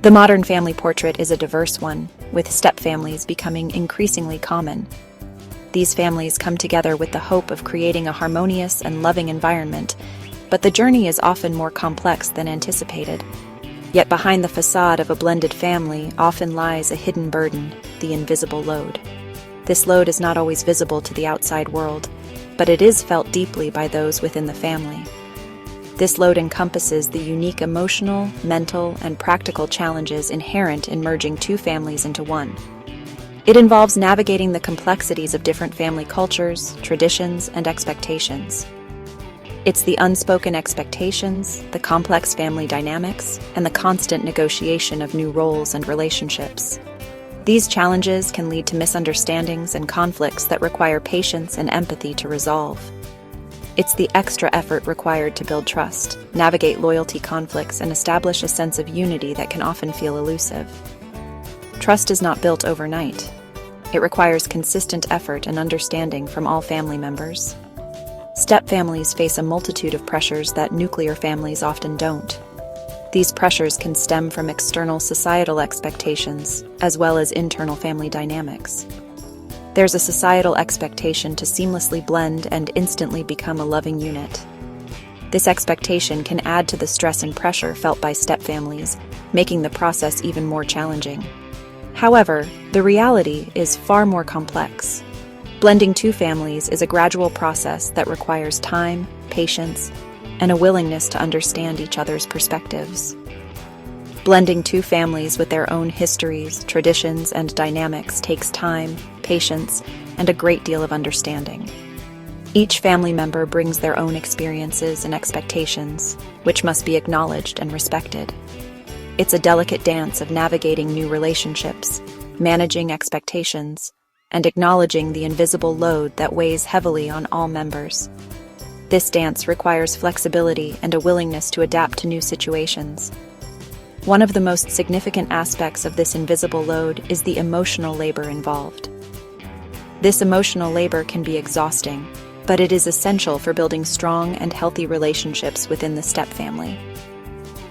The modern family portrait is a diverse one, with stepfamilies becoming increasingly common. These families come together with the hope of creating a harmonious and loving environment, but the journey is often more complex than anticipated. Yet behind the facade of a blended family often lies a hidden burden, the invisible load. This load is not always visible to the outside world, but it is felt deeply by those within the family. This load encompasses the unique emotional, mental, and practical challenges inherent in merging two families into one. It involves navigating the complexities of different family cultures, traditions, and expectations. It's the unspoken expectations, the complex family dynamics, and the constant negotiation of new roles and relationships. These challenges can lead to misunderstandings and conflicts that require patience and empathy to resolve. It's the extra effort required to build trust, navigate loyalty conflicts, and establish a sense of unity that can often feel elusive. Trust is not built overnight. It requires consistent effort and understanding from all family members. Stepfamilies face a multitude of pressures that nuclear families often don't. These pressures can stem from external societal expectations, as well as internal family dynamics. There's a societal expectation to seamlessly blend and instantly become a loving unit. This expectation can add to the stress and pressure felt by stepfamilies, making the process even more challenging. However, the reality is far more complex. Blending two families is a gradual process that requires time, patience, and a willingness to understand each other's perspectives. Blending two families with their own histories, traditions, and dynamics takes time, patience, and a great deal of understanding. Each family member brings their own experiences and expectations, which must be acknowledged and respected. It's a delicate dance of navigating new relationships, managing expectations, and acknowledging the invisible load that weighs heavily on all members. This dance requires flexibility and a willingness to adapt to new situations. One of the most significant aspects of this invisible load is the emotional labor involved. This emotional labor can be exhausting, but it is essential for building strong and healthy relationships within the stepfamily.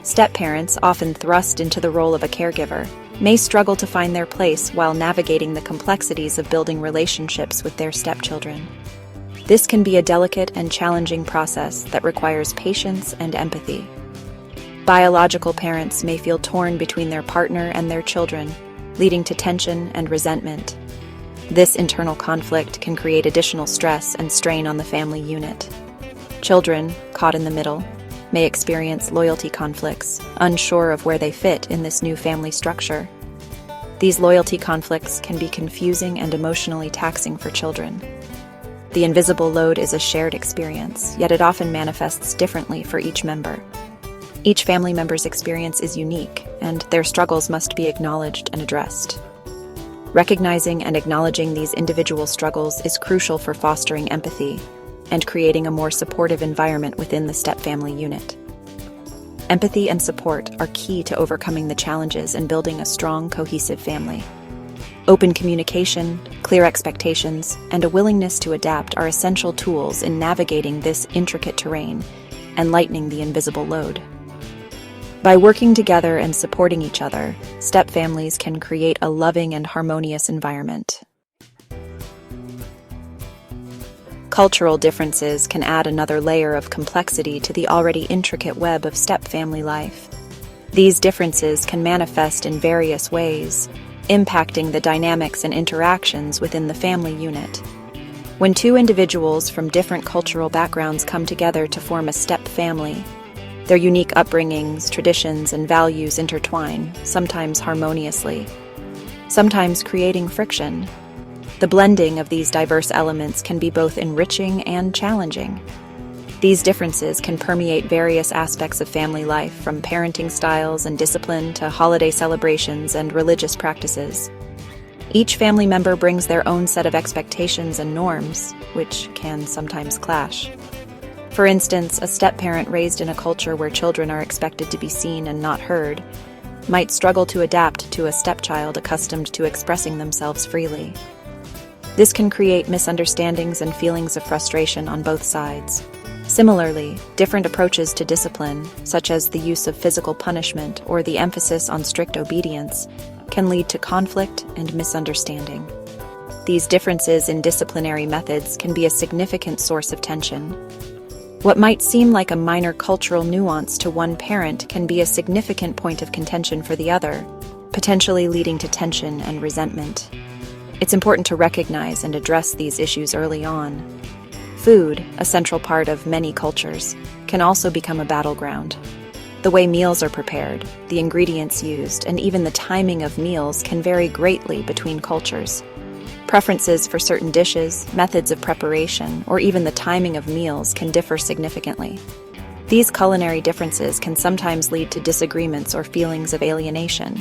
Stepparents, often thrust into the role of a caregiver, may struggle to find their place while navigating the complexities of building relationships with their stepchildren. This can be a delicate and challenging process that requires patience and empathy. Biological parents may feel torn between their partner and their children, leading to tension and resentment. This internal conflict can create additional stress and strain on the family unit. Children, caught in the middle, may experience loyalty conflicts, unsure of where they fit in this new family structure. These loyalty conflicts can be confusing and emotionally taxing for children. The invisible load is a shared experience, yet it often manifests differently for each member. Each family member's experience is unique, and their struggles must be acknowledged and addressed. Recognizing and acknowledging these individual struggles is crucial for fostering empathy and creating a more supportive environment within the stepfamily unit. Empathy and support are key to overcoming the challenges and building a strong, cohesive family. Open communication, clear expectations, and a willingness to adapt are essential tools in navigating this intricate terrain and lightening the invisible load. By working together and supporting each other, stepfamilies can create a loving and harmonious environment. Cultural differences can add another layer of complexity to the already intricate web of stepfamily life. These differences can manifest in various ways, impacting the dynamics and interactions within the family unit. When two individuals from different cultural backgrounds come together to form a stepfamily, their unique upbringings, traditions, and values intertwine, sometimes harmoniously, sometimes creating friction. The blending of these diverse elements can be both enriching and challenging. These differences can permeate various aspects of family life, from parenting styles and discipline to holiday celebrations and religious practices. Each family member brings their own set of expectations and norms, which can sometimes clash. For instance, a stepparent raised in a culture where children are expected to be seen and not heard might struggle to adapt to a stepchild accustomed to expressing themselves freely. This can create misunderstandings and feelings of frustration on both sides. Similarly, different approaches to discipline, such as the use of physical punishment or the emphasis on strict obedience, can lead to conflict and misunderstanding. These differences in disciplinary methods can be a significant source of tension. What might seem like a minor cultural nuance to one parent can be a significant point of contention for the other, potentially leading to tension and resentment. It's important to recognize and address these issues early on. Food, a central part of many cultures, can also become a battleground. The way meals are prepared, the ingredients used, and even the timing of meals can vary greatly between cultures. Preferences for certain dishes, methods of preparation, or even the timing of meals can differ significantly. These culinary differences can sometimes lead to disagreements or feelings of alienation.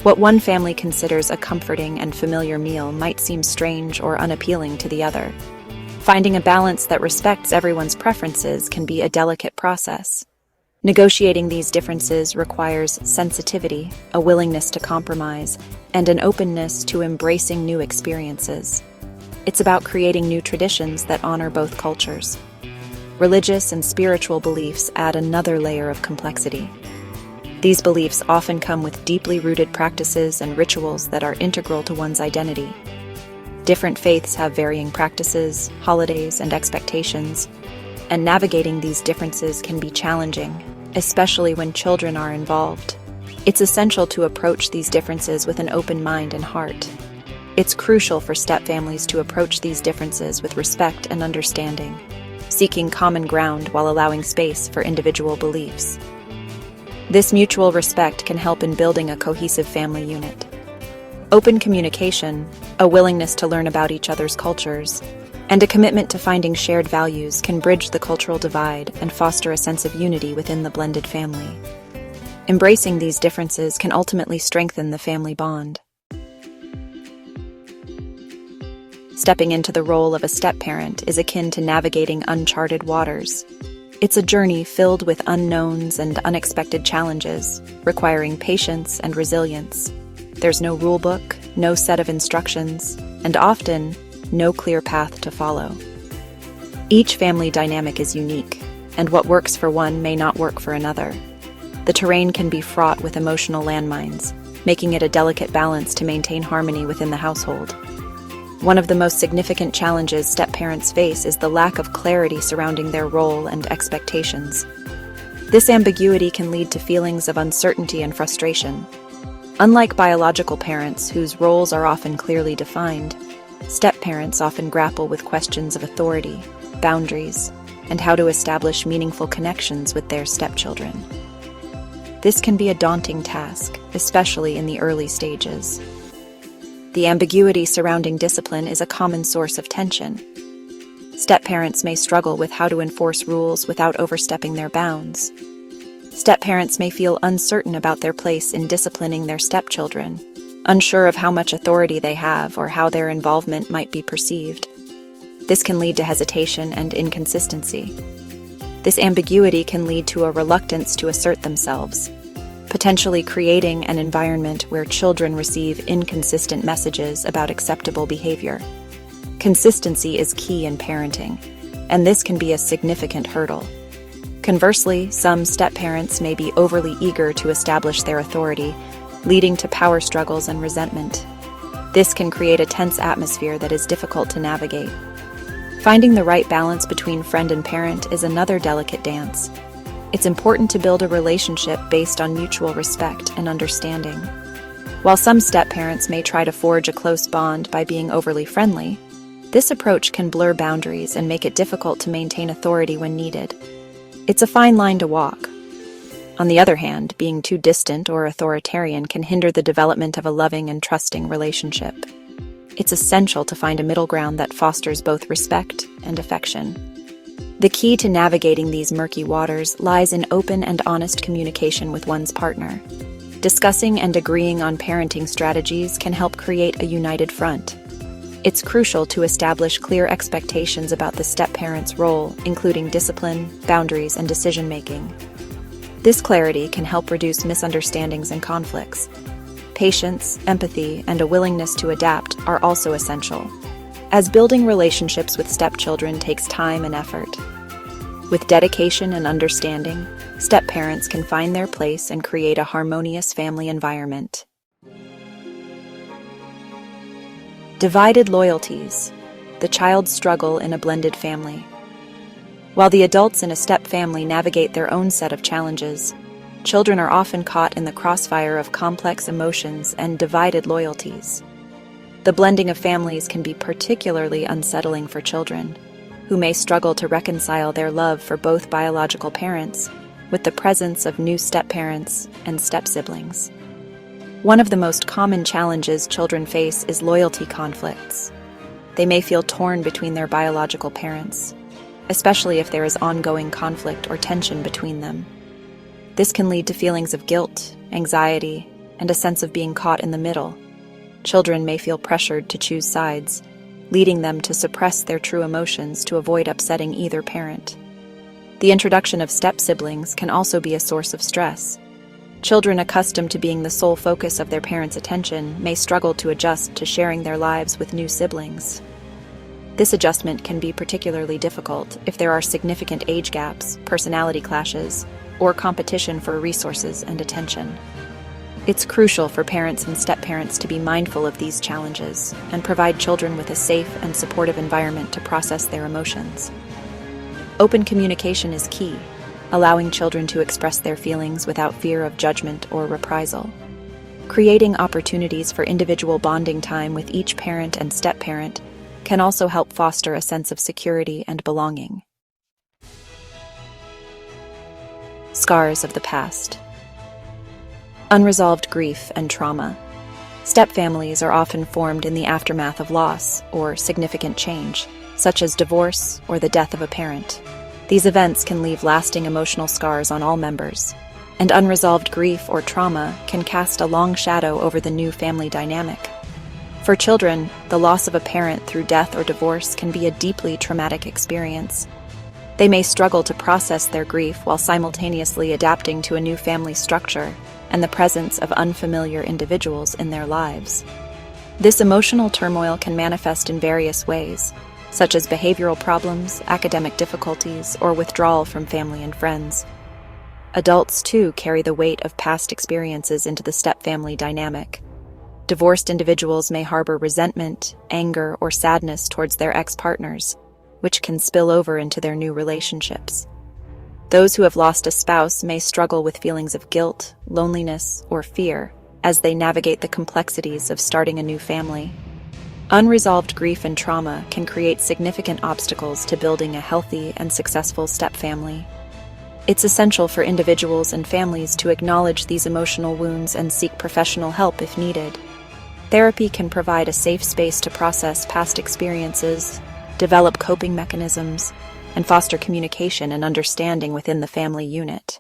What one family considers a comforting and familiar meal might seem strange or unappealing to the other. Finding a balance that respects everyone's preferences can be a delicate process. Negotiating these differences requires sensitivity, a willingness to compromise, and an openness to embracing new experiences. It's about creating new traditions that honor both cultures. Religious and spiritual beliefs add another layer of complexity. These beliefs often come with deeply rooted practices and rituals that are integral to one's identity. Different faiths have varying practices, holidays, and expectations, and navigating these differences can be challenging, especially when children are involved. It's essential to approach these differences with an open mind and heart. It's crucial for stepfamilies to approach these differences with respect and understanding, seeking common ground while allowing space for individual beliefs. This mutual respect can help in building a cohesive family unit. Open communication, a willingness to learn about each other's cultures, and a commitment to finding shared values can bridge the cultural divide and foster a sense of unity within the blended family. Embracing these differences can ultimately strengthen the family bond. Stepping into the role of a step-parent is akin to navigating uncharted waters. It's a journey filled with unknowns and unexpected challenges, requiring patience and resilience. There's no rule book, no set of instructions, and often, no clear path to follow. Each family dynamic is unique, and what works for one may not work for another. The terrain can be fraught with emotional landmines, making it a delicate balance to maintain harmony within the household. One of the most significant challenges step-parents face is the lack of clarity surrounding their role and expectations. This ambiguity can lead to feelings of uncertainty and frustration. Unlike biological parents, whose roles are often clearly defined, step-parents often grapple with questions of authority, boundaries, and how to establish meaningful connections with their stepchildren. This can be a daunting task, especially in the early stages. The ambiguity surrounding discipline is a common source of tension. Step-parents may struggle with how to enforce rules without overstepping their bounds. Step-parents may feel uncertain about their place in disciplining their stepchildren, unsure of how much authority they have or how their involvement might be perceived. This can lead to hesitation and inconsistency. This ambiguity can lead to a reluctance to assert themselves, potentially creating an environment where children receive inconsistent messages about acceptable behavior. Consistency is key in parenting, and this can be a significant hurdle. Conversely, some step-parents may be overly eager to establish their authority, leading to power struggles and resentment. This can create a tense atmosphere that is difficult to navigate. Finding the right balance between friend and parent is another delicate dance. It's important to build a relationship based on mutual respect and understanding. While some step-parents may try to forge a close bond by being overly friendly, this approach can blur boundaries and make it difficult to maintain authority when needed. It's a fine line to walk. On the other hand, being too distant or authoritarian can hinder the development of a loving and trusting relationship. It's essential to find a middle ground that fosters both respect and affection. The key to navigating these murky waters lies in open and honest communication with one's partner. Discussing and agreeing on parenting strategies can help create a united front. It's crucial to establish clear expectations about the step-parent's role, including discipline, boundaries, and decision-making. This clarity can help reduce misunderstandings and conflicts. Patience, empathy, and a willingness to adapt are also essential, as building relationships with stepchildren takes time and effort. With dedication and understanding, step-parents can find their place and create a harmonious family environment. Divided loyalties, the child's struggle in a blended family. While the adults in a step family navigate their own set of challenges, children are often caught in the crossfire of complex emotions and divided loyalties. The blending of families can be particularly unsettling for children, who may struggle to reconcile their love for both biological parents with the presence of new step-parents and step-siblings. One of the most common challenges children face is loyalty conflicts. They may feel torn between their biological parents, especially if there is ongoing conflict or tension between them. This can lead to feelings of guilt, anxiety, and a sense of being caught in the middle. Children may feel pressured to choose sides, leading them to suppress their true emotions to avoid upsetting either parent. The introduction of step-siblings can also be a source of stress. Children accustomed to being the sole focus of their parents' attention may struggle to adjust to sharing their lives with new siblings. This adjustment can be particularly difficult if there are significant age gaps, personality clashes, or competition for resources and attention. It's crucial for parents and step-parents to be mindful of these challenges and provide children with a safe and supportive environment to process their emotions. Open communication is key, allowing children to express their feelings without fear of judgment or reprisal. Creating opportunities for individual bonding time with each parent and step-parent can also help foster a sense of security and belonging. Scars of the past. Unresolved grief and trauma. Stepfamilies are often formed in the aftermath of loss or significant change, such as divorce or the death of a parent. These events can leave lasting emotional scars on all members, and unresolved grief or trauma can cast a long shadow over the new family dynamic. For children, the loss of a parent through death or divorce can be a deeply traumatic experience. They may struggle to process their grief while simultaneously adapting to a new family structure and the presence of unfamiliar individuals in their lives. This emotional turmoil can manifest in various ways, such as behavioral problems, academic difficulties, or withdrawal from family and friends. Adults, too, carry the weight of past experiences into the step-family dynamic. Divorced individuals may harbor resentment, anger, or sadness towards their ex-partners, which can spill over into their new relationships. Those who have lost a spouse may struggle with feelings of guilt, loneliness, or fear as they navigate the complexities of starting a new family. Unresolved grief and trauma can create significant obstacles to building a healthy and successful step-family. It's essential for individuals and families to acknowledge these emotional wounds and seek professional help if needed. Therapy can provide a safe space to process past experiences, develop coping mechanisms, and foster communication and understanding within the family unit.